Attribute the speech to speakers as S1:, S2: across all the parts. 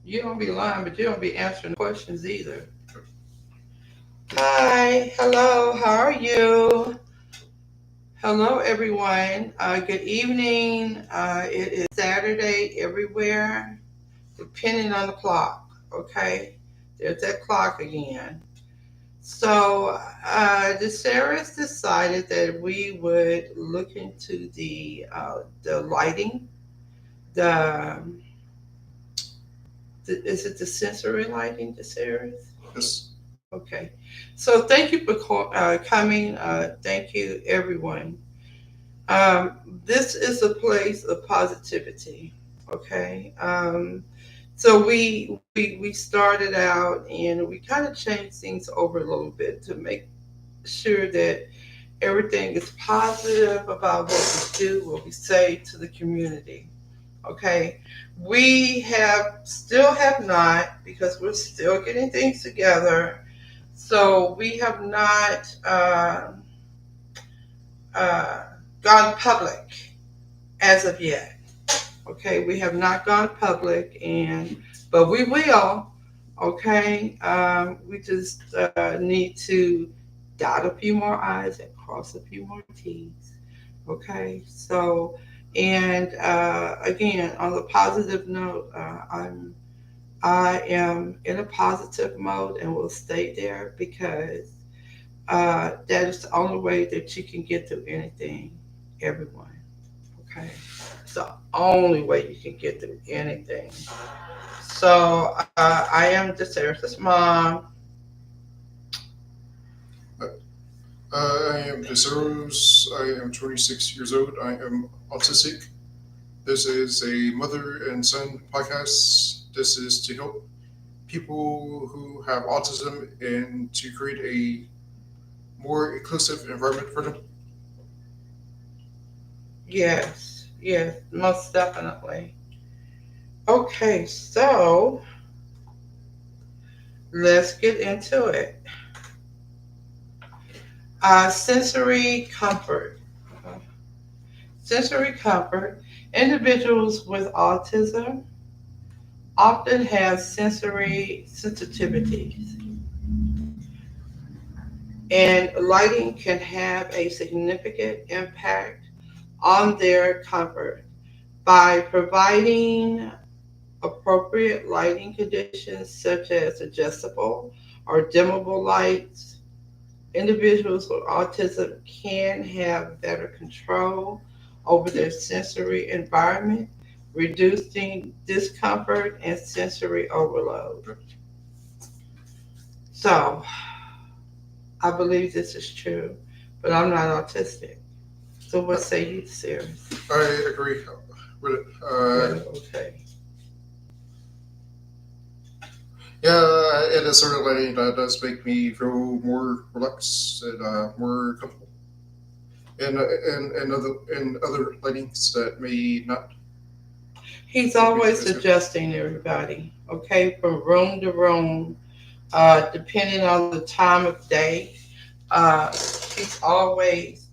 S1: You don't be lying, but you don't be answering questions either. Hi, hello, how are you? Hello, everyone. Good evening. It is Saturday everywhere, depending on the clock. Okay, there's that clock again. So, the Sarah's decided that we would look into the lighting, the, is it the sensory lighting, the Sarah's?
S2: Yes.
S1: Okay. So thank you for coming. Thank you, everyone. This is a place of positivity. Okay. So we started out and we kind of changed things over a little bit to make sure that everything is positive about what we do, what we say to the community. Okay. We have still have not, because we're still getting things together, so we have not uh, gone public as of yet. Okay, we have not gone public, and but we will. Okay, we just need to dot a few more I's and cross a few more T's. Okay, so and again, on the positive note, I am in a positive mode and will stay there because that is the only way that you can get through anything, everyone. Okay? It's the only way you can get through anything. So I am DeSarius' mom.
S2: Uh, I am Deseros. I am 26 years old. I am autistic. This is a mother and son podcast. This is to help people who have autism and to create a more inclusive environment for them.
S1: Yes, yes, most definitely. Okay, so let's get into it. Sensory comfort. Sensory comfort. Individuals with autism often have sensory sensitivities, and lighting can have a significant impact on their comfort by providing appropriate lighting conditions such as adjustable or dimmable lights. Individuals with autism can have better control over their sensory environment, reducing discomfort and sensory overload. So, I believe this is true, but I'm not autistic. So, what
S2: Uh,
S1: say you, Sarah?
S2: I agree with it.
S1: Okay.
S2: Yeah, it is certainly that does make me feel more relaxed and more comfortable. And other lightings that may not
S1: He's
S2: would be
S1: always
S2: as good.
S1: adjusting everybody, okay, from room to room, depending on the time of day. He's always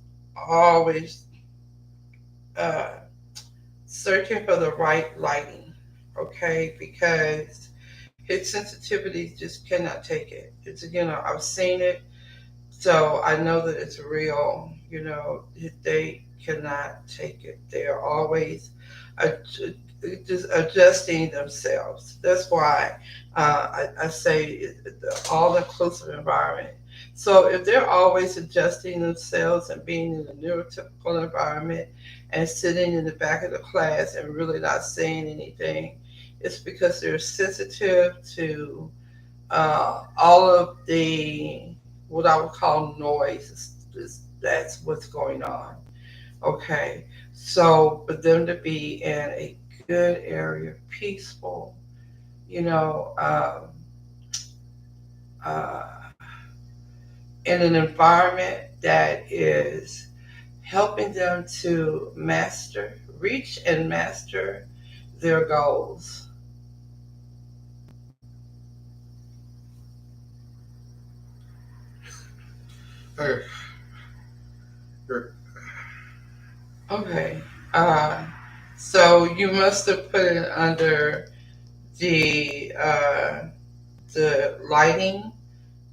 S1: uh, searching for the right lighting, okay, because his sensitivities just cannot take it. I've seen it, so I know that it's real. They cannot take it. They are always just adjusting themselves. That's why I say the all-inclusive environment. So if they're always adjusting themselves and being in a neurotypical environment and sitting in the back of the class and really not saying anything, it's because they're sensitive to all of the what I would call noise. That's what's going on. Okay, so for them to be in a good area, peaceful, you know, uh, in an environment that is helping them to reach and master their goals.
S2: Uh, er,
S1: Okay, uh, so you must have put it under the uh, the lighting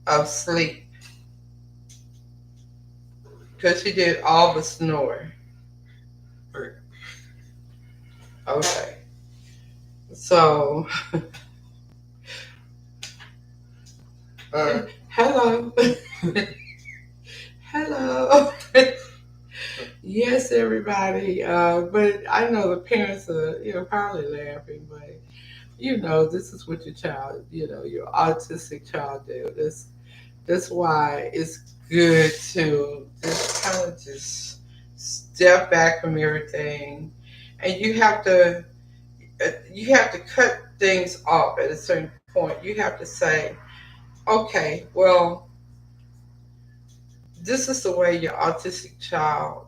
S1: of sleep because he did all but snore.
S2: Right.
S1: Okay, so
S2: Uh,
S1: hello, hello. Yes, everybody. But I know the parents are, probably laughing, but this is what your child, your autistic child do. That's why it's good to just kind of just step back from everything, and you have to cut things off at a certain point. You have to say, okay, well, this is the way your autistic child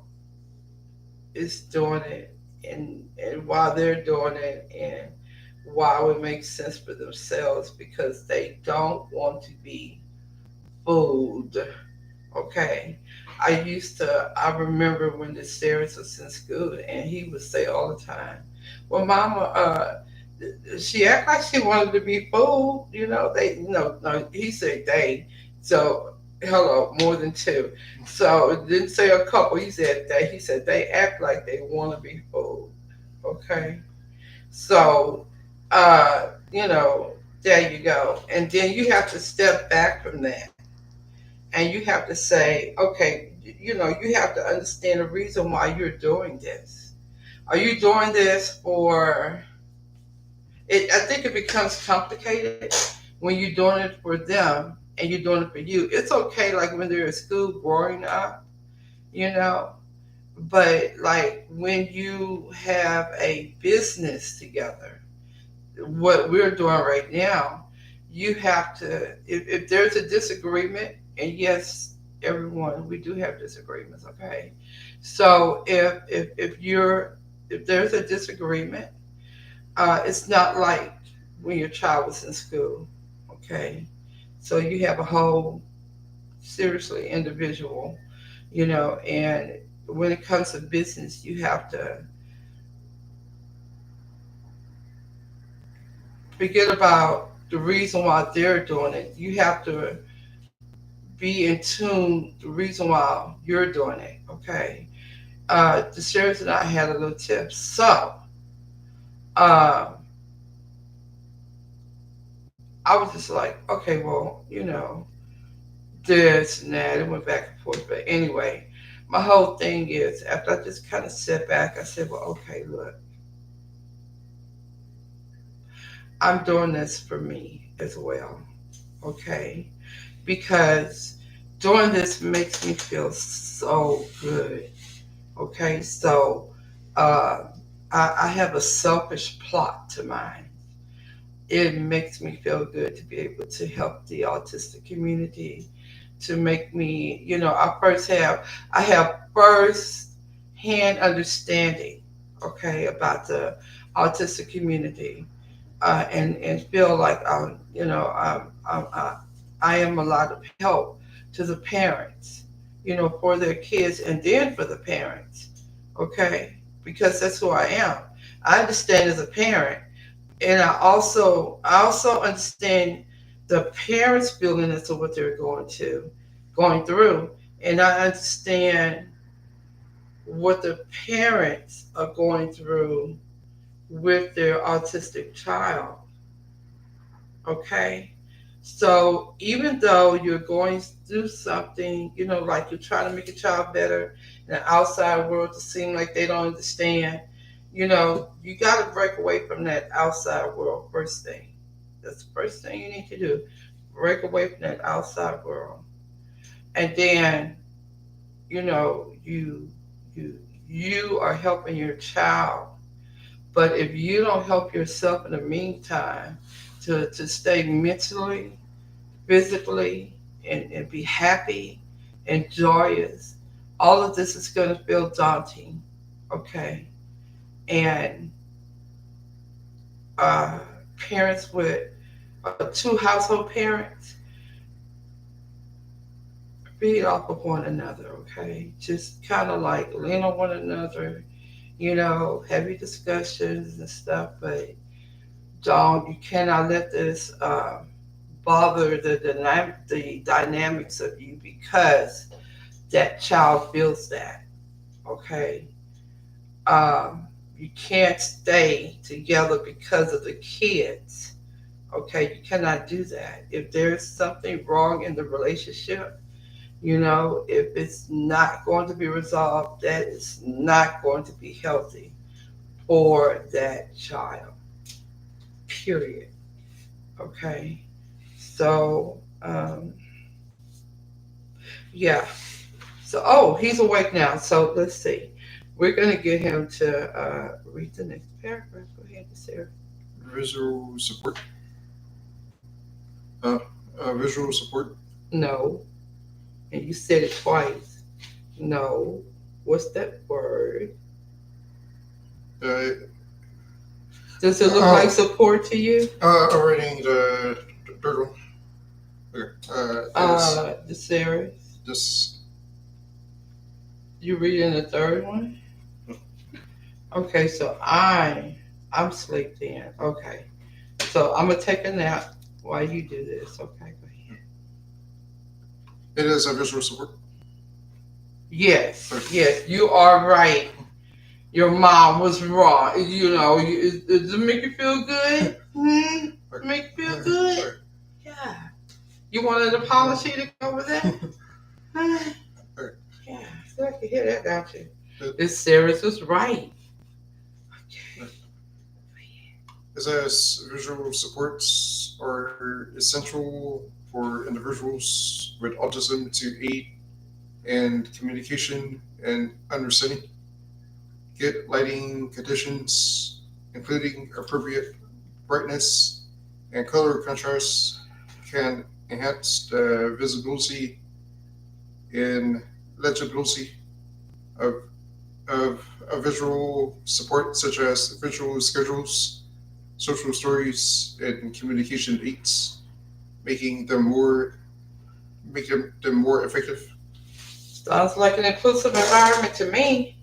S1: is doing it, and why they're doing it, and why it would make sense for themselves because they don't want to be fooled. Okay. I remember when the Sarahs was in school, and he would say all the time, well, Mama, she act like she wanted to be fooled. No, he said they. So, hello, more than two. So, it didn't say a couple, he said they. He said they act like they want to be fooled. Okay. So, uh, you know, there you go. And then you have to step back from that, and you have to say, okay, you have to understand the reason why you're doing this. Are you doing this for it? I think it becomes complicated when you're doing it for them and you're doing it for you. It's okay, like when they're in school growing up, you know, but like when you have a business together, what we're doing right now, you have to, if there's a disagreement, and yes, everyone, we do have disagreements, okay? So if there's a disagreement, it's not like when your child was in school, okay? So you have a whole seriously individual, and when it comes to business, you have to forget about the reason why they're doing it. You have to be in tune the reason why you're doing it. Okay. The sheriff and I had a little tip. So uh, I was just like, okay, well, this and that. It went back and forth. But anyway, my whole thing is after I just kind of sat back, I said, well, okay, look, I'm doing this for me as well. Okay. Because doing this makes me feel so good. Okay. So uh, I have a selfish plot to mine. It makes me feel good to be able to help the autistic community, to make me, I have first hand understanding, okay, about the autistic community, and feel like I am a lot of help to the parents, for their kids, and then for the parents, okay, because that's who I am. I understand as a parent, and I also understand the parents' feeling as to what they're going through, and I understand what the parents are going through with their autistic child. Okay. So even though you're going through something, like you're trying to make a child better in the outside world to seem like they don't understand, you got to break away from that outside world first thing. That's the first thing you need to do. Break away from that outside world. And then, you know, you you you are helping your child. But if you don't help yourself in the meantime to stay mentally, physically, and be happy and joyous, all of this is going to feel daunting. Okay. And uh, parents with two household parents feed off of one another. Okay. Just kind of like lean on one another, heavy discussions and stuff, but don't, you cannot let this bother the dynamics of you because that child feels that. Okay, you can't stay together because of the kids. Okay, you cannot do that. If there's something wrong in the relationship, if it's not going to be resolved, that is not going to be healthy for that child. Period. Okay. So, yeah. So, oh, he's awake now. So let's see. We're gonna get him to read the next paragraph. Go ahead, Sarah.
S2: Visual support. Uh, visual support.
S1: No, and you said it twice. No. What's that word?
S2: Uh,
S1: Does it look like
S2: oh,
S1: support to you?
S2: I'm reading the third one. Okay. Is
S1: The series.
S2: this?
S1: You reading the third one? Okay, so I'm sleep then. Okay. So I'm gonna take a nap while you do this. Okay, go ahead.
S2: It is a visual support.
S1: Yes,
S2: Okay.
S1: yes, you are right. Your mom was wrong. Does it make you feel good? Hmm?
S2: Okay.
S1: Make you feel good? Yeah. You want an apology to go with that? Huh?
S2: Okay.
S1: Yeah, so I can hear that, don't you?
S2: It,
S1: This series was right. Okay.
S2: it says visual supports are essential for individuals with autism to aid in communication and understanding. Good lighting conditions, including appropriate brightness and color contrast, can enhance the visibility and legibility of, of visual support, such as visual schedules, social stories, and communication aids, making them more making them more effective.
S1: Sounds like an inclusive environment to me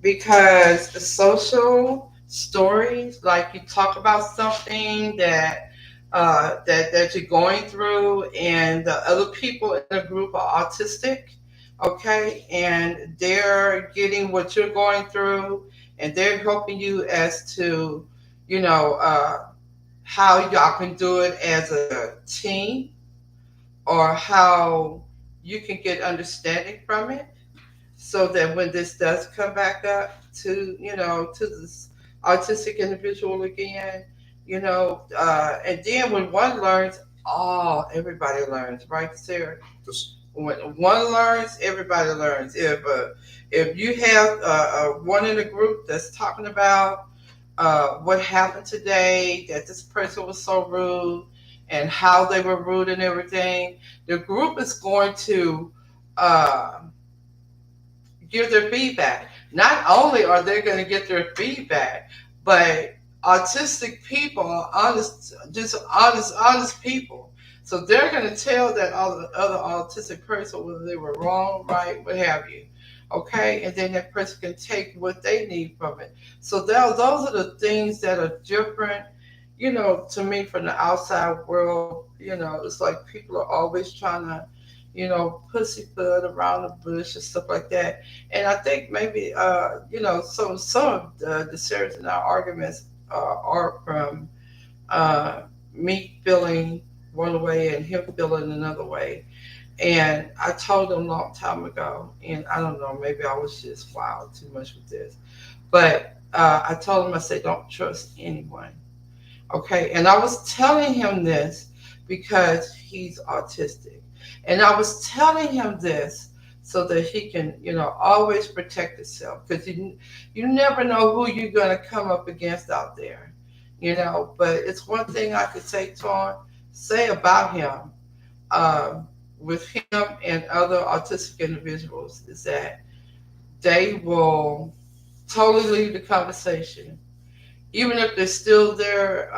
S1: because the social stories, like you talk about something that you're going through, and the other people in the group are autistic, okay, and they're getting what you're going through, and they're helping you as to, you know, uh, how y'all can do it as a team, or how you can get understanding from it so that when this does come back up to this autistic individual again, and then when one learns, everybody learns, right, Sarah?
S2: This,
S1: When one learns, everybody learns. If you have one in a group that's talking about what happened today, that this person was so rude, and how they were rude and everything, the group is going to uh, give their feedback. Not only are they going to get their feedback, but autistic people are honest, just honest people. So they're going to tell that other autistic person whether they were wrong, right, what have you. Okay, and then that person can take what they need from it. So those are the things that are different, to me from the outside world. It's like people are always trying to, pussyfoot around the bush and stuff like that. And I think maybe, some of the series in our arguments are from uh, me feeling one way and him feeling another way. And I told him a long time ago, and I don't know, maybe I was just wild too much with this, but I told him, I said, don't trust anyone. Okay, and I was telling him this because he's autistic, and I was telling him this so that he can, always protect himself, because you never know who you're gonna come up against out there, But it's one thing I could say about him, um, with him and other autistic individuals, is that they will totally leave the conversation, even if they're still there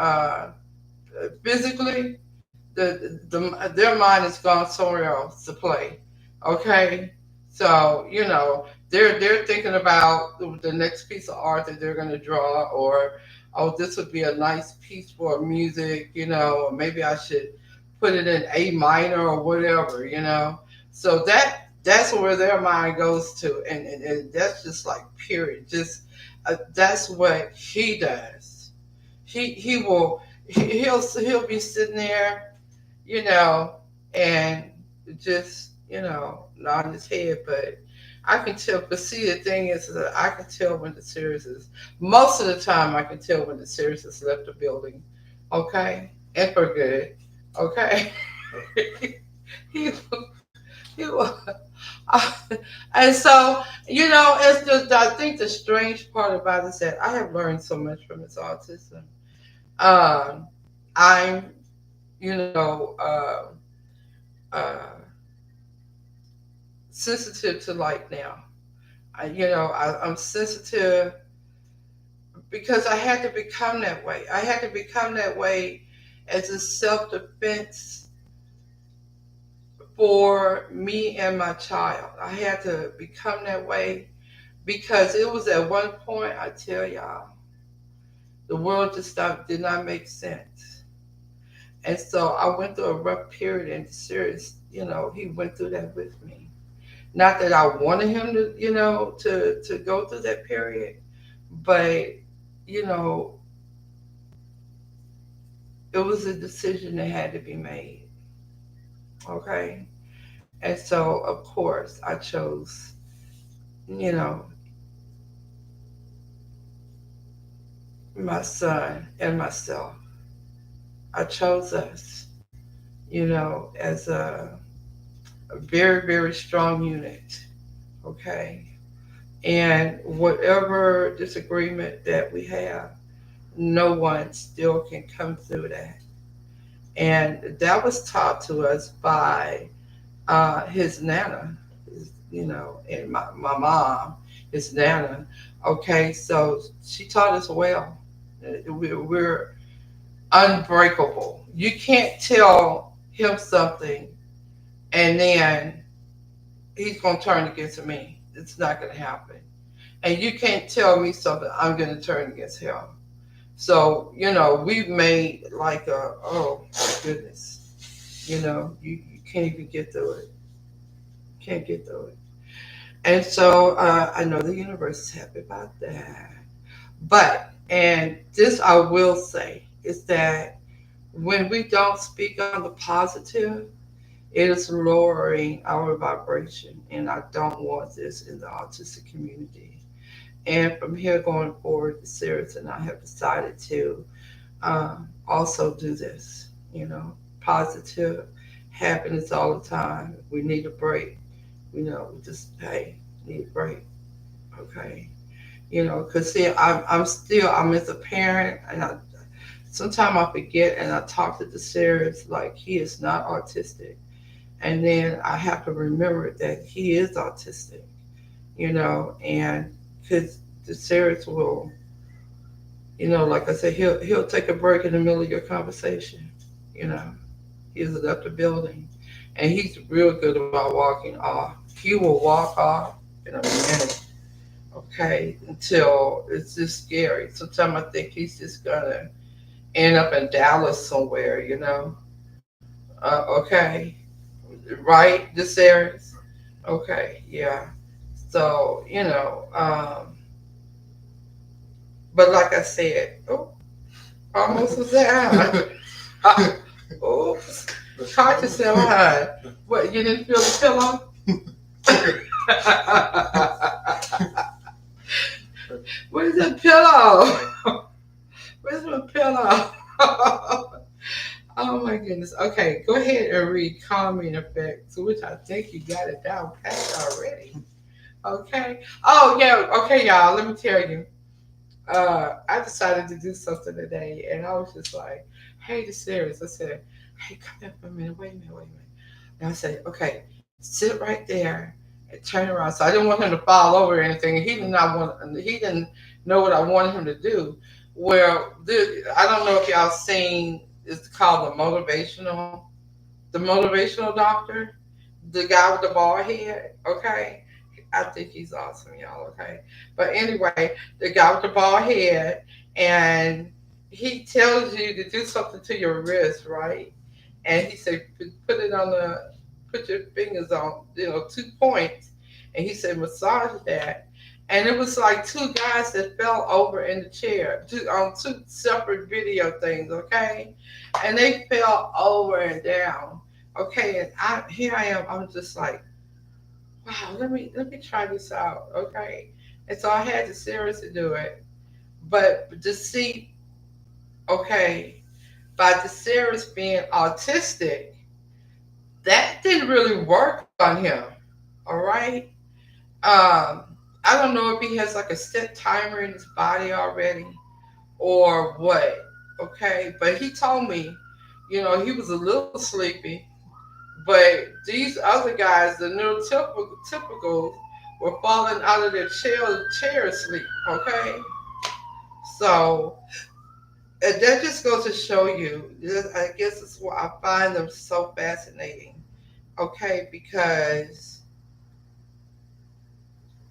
S1: physically, their mind has gone somewhere else to play. Okay, so they're thinking about the next piece of art that they're going to draw, or oh, this would be a nice piece for music, or maybe I should put it in A minor or whatever, So that's where their mind goes to, and that's just like period. Just that's what he does. He'll be sitting there, you know, and just, nod his head. But I can tell. But see, the thing is that I can tell when the series is. Most of the time, I can tell when the series has left the building. Okay, and for good. Okay, he he will. And so, it's just. I think the strange part about it is that I have learned so much from his autism. Um, I'm, you know, uh, sensitive to light now. I'm sensitive because I had to become that way. I had to become that way as a self defense for me and my child. I had to become that way because it was at one point, I tell y'all, the world just did not make sense. And so I went through a rough period and serious, he went through that with me. Not that I wanted him to, to go through that period, but you know, it was a decision that had to be made. Okay. And so, of course, I chose, you know, my son and myself. I chose us, as a very, very strong unit. Okay. And whatever disagreement that we have, no one still can come through that. And that was taught to us by his nana, and my mom, his nana. Okay, so she taught us well. We're unbreakable. You can't tell him something and then he's going to turn against me. It's not going to happen. And you can't tell me something, I'm going to turn against him. So, we've made like oh, my goodness. You can't even get through it. Can't get through it. And so I know the universe is happy about that. But, and this I will say, is that when we don't speak on the positive, it is lowering our vibration. And I don't want this in the autistic community. And from here going forward, Sarah and I have decided to also do this. Positive happiness all the time. We need a break. We just, hey, need a break. Okay. Because see, I'm as a parent, and sometimes I forget, and I talk to the Sarahs like he is not autistic. And then I have to remember that he is autistic, and because the Sarahs will, like I said, he'll take a break in the middle of your conversation. You know, he's left the building, and he's real good about walking off. He will walk off in a minute, okay, until it's just scary. Sometimes I think he's just gonna end up in Dallas somewhere, okay, right, this Aries? Okay, yeah. So, but like I said, oh, almost was that. Oops, caught yourself high. What, you didn't feel the pillow? Where's the pillow? Where's my pillow? Oh my goodness. Okay, go ahead and read calming effects, which I think you got it down pat already. Okay. Oh yeah. Okay, y'all. Let me tell you. I decided to do something today, and I was just like, "Hey, the series." I said, "Hey, come here for a minute. Wait a minute. Wait a minute." And I said, "Okay, sit right there and turn around." So I didn't want him to fall over or anything. He did not want. He didn't know what I wanted him to do. Well, I don't know if y'all seen. It's called the motivational doctor, the guy with the bald head. Okay, I think he's awesome, y'all. Okay, but anyway, the guy with the bald head, and he tells you to do something to your wrist, right? And he said, put it on the, put your fingers on, 2 points, and he said, massage that. And it was like two guys that fell over in the chair, on two separate video things, okay? And they fell over and down, okay? And here I am, I'm just like, wow, let me try this out, okay? And so I had to seriously do it, but to see, okay, by the Ceres being autistic, that didn't really work on him. All right. I don't know if he has like a set timer in his body already or what. Okay, but he told me, he was a little sleepy, but these other guys, the neurotypicals, were falling out of their chair asleep. Okay, so and that just goes to show you. I guess it's why I find them so fascinating. Okay, because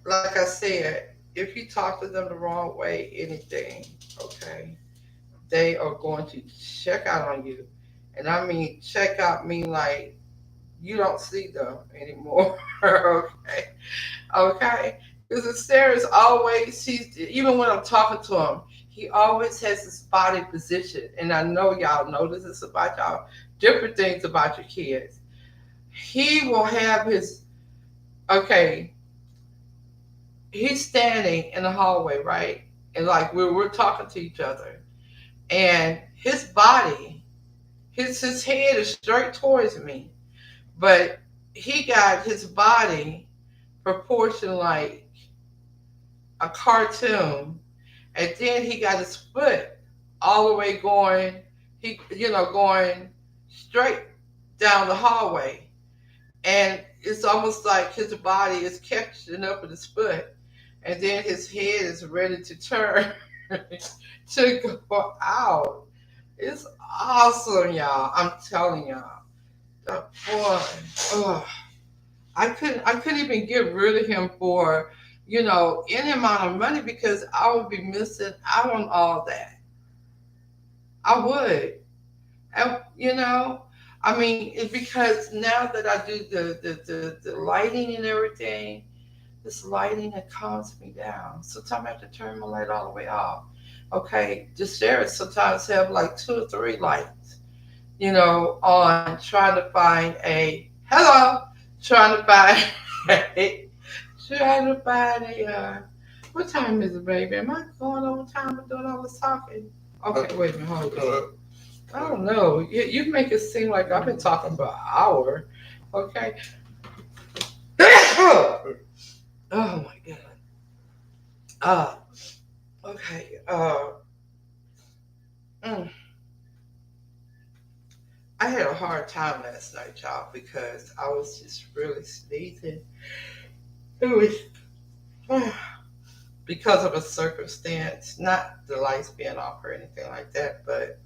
S1: like I said, if you talk to them the wrong way, anything, okay, they are going to check out on you. And I mean, check out mean like you don't see them anymore. Okay. Okay. Because the stairs always, even when I'm talking to him, he always has his body position. And I know y'all notice this about y'all, different things about your kids. He will have his, okay, he's standing in the hallway, right? And like we're talking to each other. And his body, his head is straight towards me. But he got his body proportioned like a cartoon. And then he got his foot all the way going, going straight down the hallway. And it's almost like his body is catching up with his foot. And then his head is ready to turn to go out. It's awesome, y'all. I'm telling y'all. The boy, oh, I couldn't even get rid of him for, any amount of money because I would be missing out on all that. I would. I mean, it's because now that I do the lighting and everything, this lighting that calms me down. Sometimes I have to turn my light all the way off. Okay, the stairs sometimes have like two or three lights, on trying to find trying to find a, what time is it, baby? Am I going over time and doing all this talking? Okay, wait a minute, hold on. I don't know. You make it seem like I've been talking for an hour. Okay. Oh my god. Uh, okay. Mm, I had a hard time last night, y'all, because I was just really sneezing. It was because of a circumstance, not the lights being off or anything like that, but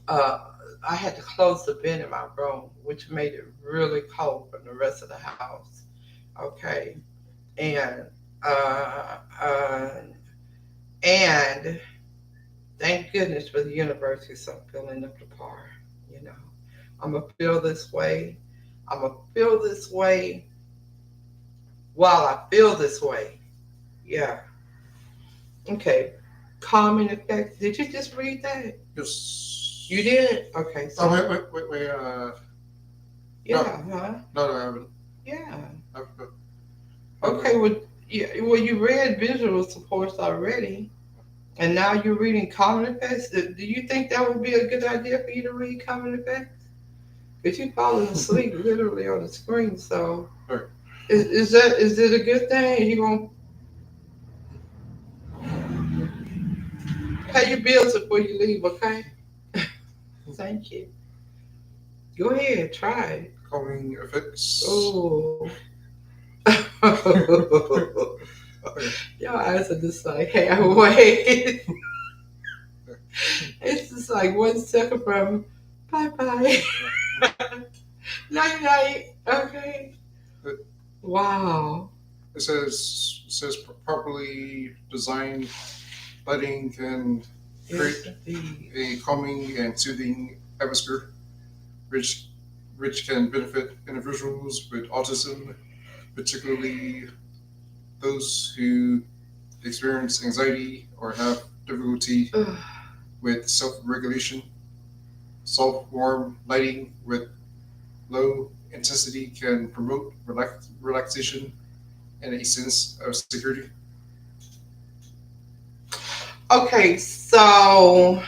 S1: uh, I had to close the vent in my room, which made it really cold from the rest of the house. Okay, and uh, uh, and thank goodness for the university, so I'm filling up the par. You know, I'm gonna feel this way. I'm gonna feel this way while I feel this way. Yeah. Okay. Calming effects. Did you just read that?
S2: Yes.
S1: You did? Okay.
S2: Oh,
S1: So
S2: wait.
S1: yeah,
S2: No,
S1: huh?
S2: no, I haven't.
S1: Yeah.
S2: I've,
S1: Okay. Well, yeah. Well, you read visual supports already, and now you're reading common effects. Do you think that would be a good idea for you to read common effects? Because you're falling asleep literally on the screen. So
S2: Right.
S1: is it a good thing? You gonna pay your bills before you leave? Okay. Thank you. Go ahead. Try it.
S2: Calming effects.
S1: Oh.
S2: Okay.
S1: Your eyes are just like halfway. It's just like 1 second from bye bye. Night night. Okay. Wow.
S2: it says properly designed lighting can
S1: Yes,
S2: create
S1: indeed.
S2: a calming and soothing atmosphere, which which can benefit individuals with autism, particularly those who experience anxiety or have difficulty
S1: Ugh.
S2: with self-regulation. Soft, warm lighting with low intensity can promote relaxation and a sense of security.
S1: Okay, so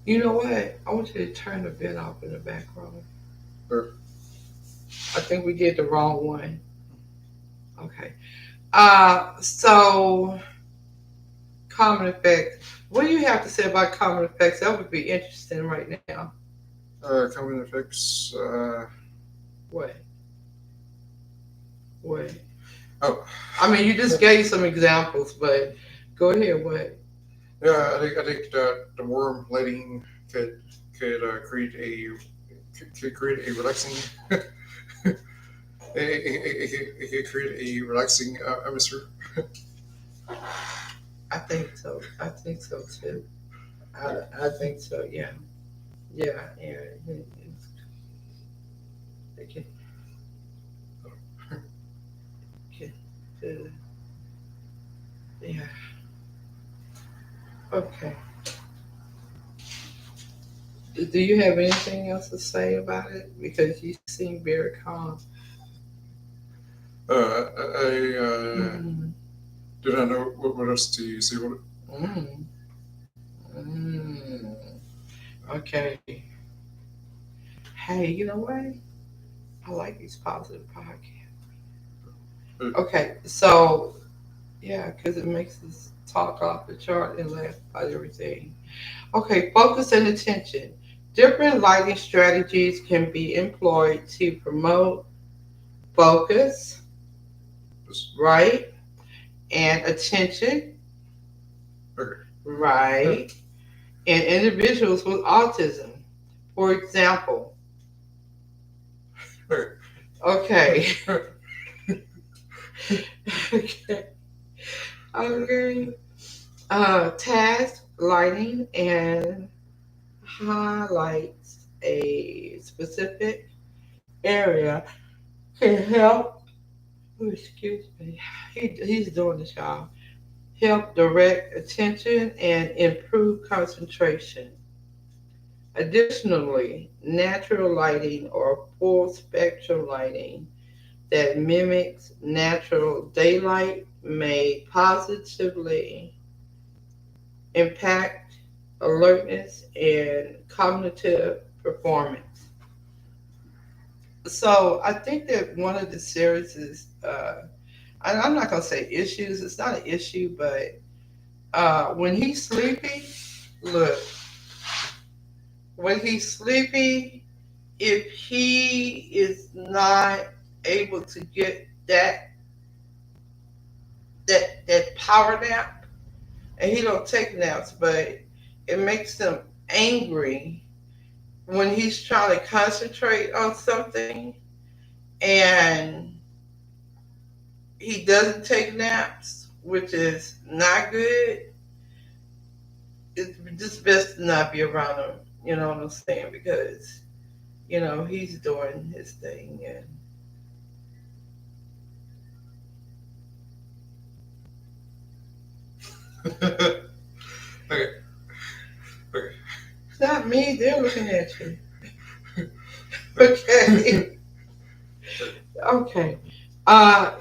S1: you know what? I want you to turn the vent off in the background.
S2: Or,
S1: I think we did the wrong one. Okay. So common effects. What do you have to say about common effects? That would be interesting right now.
S2: common effects.
S1: What? What?
S2: Oh,
S1: I mean, you just gave some examples, but go ahead. What?
S2: yeah. I think that the warm lighting could could create a relaxing. It could create a relaxing atmosphere.
S1: I think so. I think so too. I think so. Yeah. Yeah. Yeah. Okay. Okay. Yeah. Okay. Do you have anything else to say about it? Because you seem very calm.
S2: I
S1: Mm,
S2: do not know what else to say about it.
S1: mm, mm. Okay. Hey, you know what? I like these positive podcasts.
S2: Uh,
S1: Okay, so yeah, because it makes us talk off the chart and laugh about everything. Okay, focus and attention. Different lighting strategies can be employed to promote focus,
S2: just,
S1: right, and attention,
S2: okay.
S1: right, in individuals with autism. For example,
S2: Okay.
S1: okay, okay, okay, task lighting and highlights a specific area can help. Oh, excuse me. He's doing this, y'all. Help direct attention and improve concentration. Additionally, natural lighting or full spectrum lighting that mimics natural daylight may positively impact alertness and cognitive performance. So I think that one of the series is, I'm not gonna say issues. It's not an issue, but when he's sleepy, look, when he's sleepy, if he is not able to get that power nap, and he don't take naps, but it makes him angry when he's trying to concentrate on something and he doesn't take naps, which is not good. It's just best to not be around him. You know what I'm saying? Because he's doing his thing, and
S2: Okay. Okay.
S1: it's not me. They're looking at you. Okay. Okay.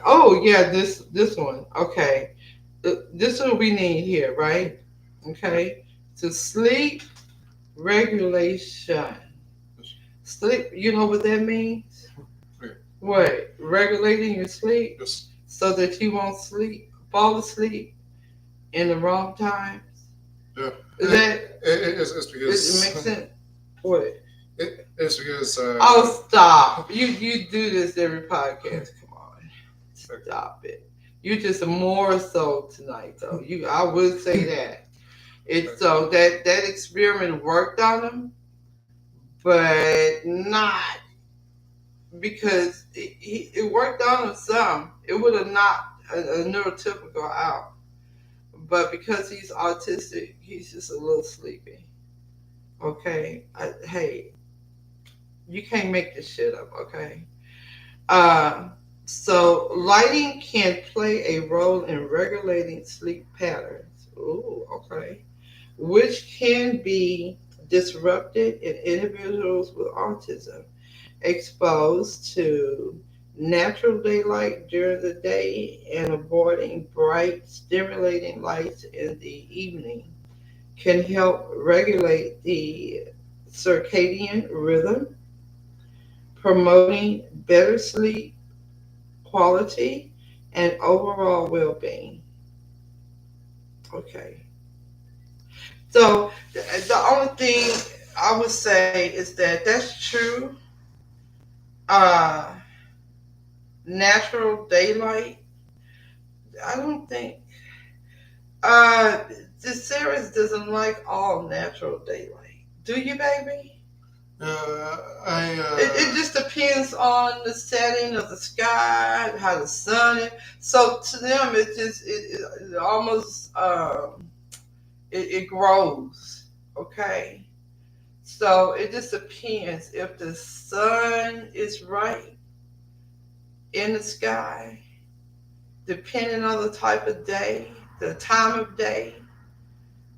S1: Oh yeah, this one. Okay. This is what we need here, right? Okay. To sleep regulation. Sleep. You know what that means?
S2: Okay.
S1: What? Regulating your sleep
S2: Yes.
S1: so that you won't fall asleep in the wrong times.
S2: Yeah.
S1: Is that
S2: It's
S1: it
S2: because
S1: makes sense? What?
S2: it's because
S1: Oh, stop! You do this every podcast. Come on, stop it. You just more so tonight, though. I would say that it's so that experiment worked on him, but not. because it worked on him some. It would have knocked a neurotypical out, but because he's autistic, he's just a little sleepy. Okay, hey, you can't make this shit up. Okay, uh, so lighting can play a role in regulating sleep patterns. Ooh, okay, which can be disrupted in individuals with autism exposed to natural daylight during the day and avoiding bright, stimulating lights in the evening can help regulate the circadian rhythm, promoting better sleep quality and overall well being. Okay. So the only thing I would say is that that's true. Uh, Natural daylight, I don't think Uh, the series doesn't like all natural daylight. Do you, baby?
S2: I
S1: It just depends on the setting of the sky, how the sun is. So to them, it almost it grows. Okay, so it just depends if the sun is right in the sky, depending on the type of day, the time of day,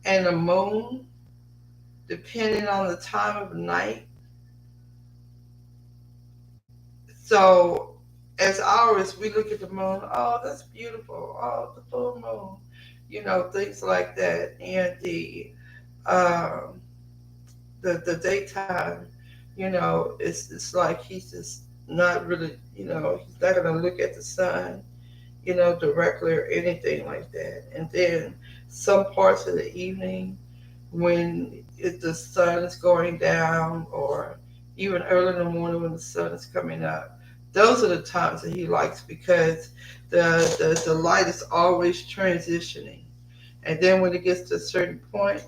S1: and the moon depending on the time of night. So, as ours, we look at the moon. Oh, that's beautiful. Oh, the full moon. Things like that. And um, the daytime. It's like he's just not really. He's not gonna look at the sun. Directly or anything like that. And then some parts of the evening, when the sun is going down, or even early in the morning when the sun is coming up. Those are the times that he likes because the light is always transitioning. And then when it gets to a certain point,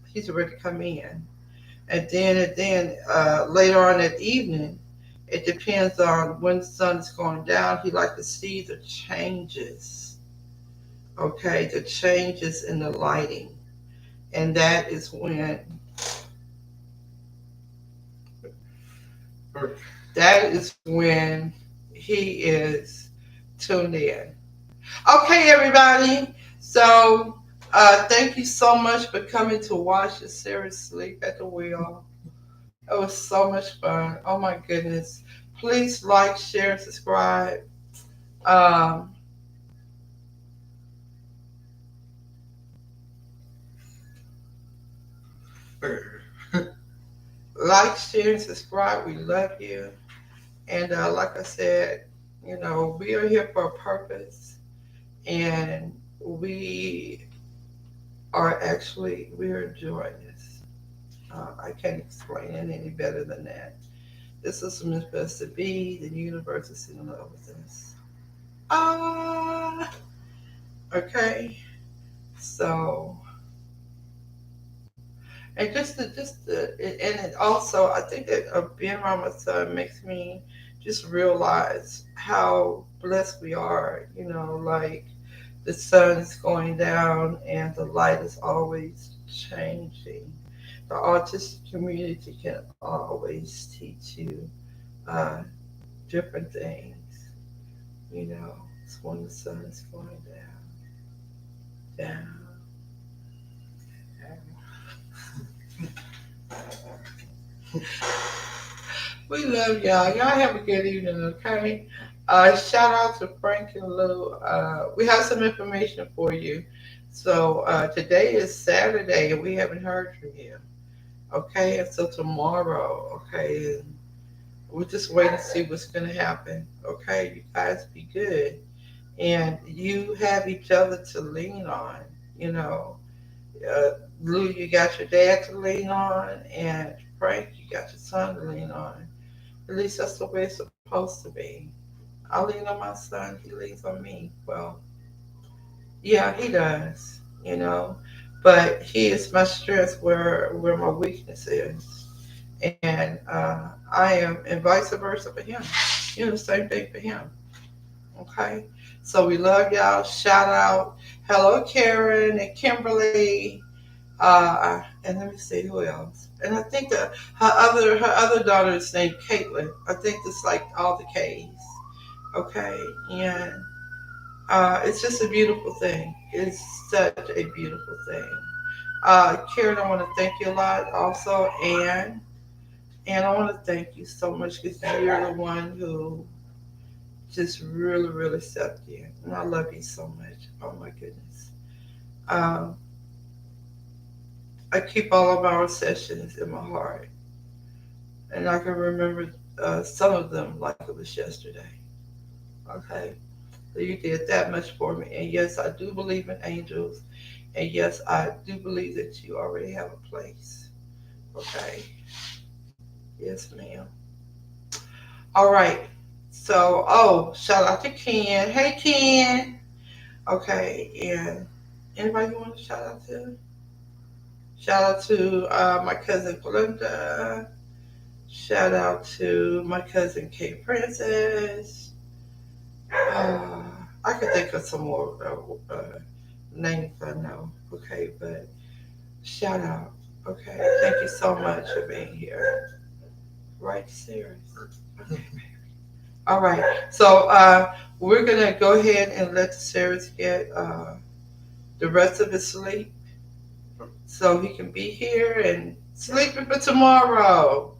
S1: he's ready to come in. And then later on that evening, it depends on when the sun is going down. He likes to see the changes, okay, the changes in the lighting. And
S2: or,
S1: that is when he is tuned in. Okay, everybody. So, thank you so much for coming to watch the series Sleep at the Wheel. It was so much fun. Oh my goodness. Please like, share, and subscribe. Um,
S2: or
S1: like, share, and subscribe. We love you. And like I said, we are here for a purpose. And we're enjoying this. I can't explain it any better than that. This is supposed to be. The universe is in love with us. Ah, okay. So, and and it also, I think that being around my son makes me just realize how blessed we are. Like the sun is going down and the light is always changing. The autistic community can always teach you uh, different things. It's when the sun is going down, down. We love y'all. Y'all have a good evening, okay? Shout out to Frank and Lou. We have some information for you. So today is Saturday and we haven't heard from you. Okay, until tomorrow, okay? And we'll just wait and see what's gonna happen. Okay, you guys be good. And you have each other to lean on. You know, Lou, you got your dad to lean on, and Frank, you got your son to lean on. At least that's the way it's supposed to be. I lean on my son, he leans on me. Well, yeah, he does, but he is my strength where my weakness is, and I am, and vice versa for him. The same thing for him. Okay. So we love y'all. Shout out. Hello, Karen and Kimberly. And let me see who else. And I think that her other daughter is named Caitlin. I think it's like all the K's. Okay. And it's just a beautiful thing. It's such a beautiful thing. Karen, I want to thank you a lot also. And I want to thank you so much because you're the one who just really, really stepped in. And I love you so much. Oh my goodness. Um, I keep all of our sessions in my heart. And I can remember some of them like it was yesterday. Okay. So you did that much for me. And yes, I do believe in angels. And yes, I do believe that you already have a place. Okay. Yes, ma'am. All right. So, shout out to Ken. Hey, Ken. Okay. And anybody you want to shout out to? Shout out to my cousin Glenda. Shout out to my cousin Kate Princess. I could think of some more names I know. Okay, but shout out. Okay, thank you so much for being here. Right, serious. Okay. All right. So we're gonna go ahead and let the Sarah's get the rest of his sleep, so he can be here and sleeping for tomorrow.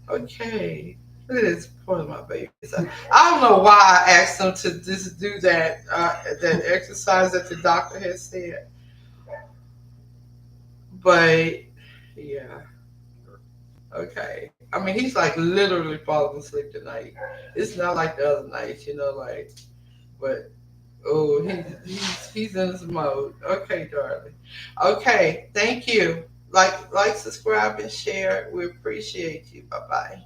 S1: Okay. Look at this, poor my babies. I don't know why I asked them to just do that exercise that the doctor has said, but yeah. Okay. I mean, he's like literally falling asleep tonight. It's not like the other nights, like. But oh, he's in his mode. Okay, darling. Okay, thank you. Like, subscribe, and share. We appreciate you. Bye bye.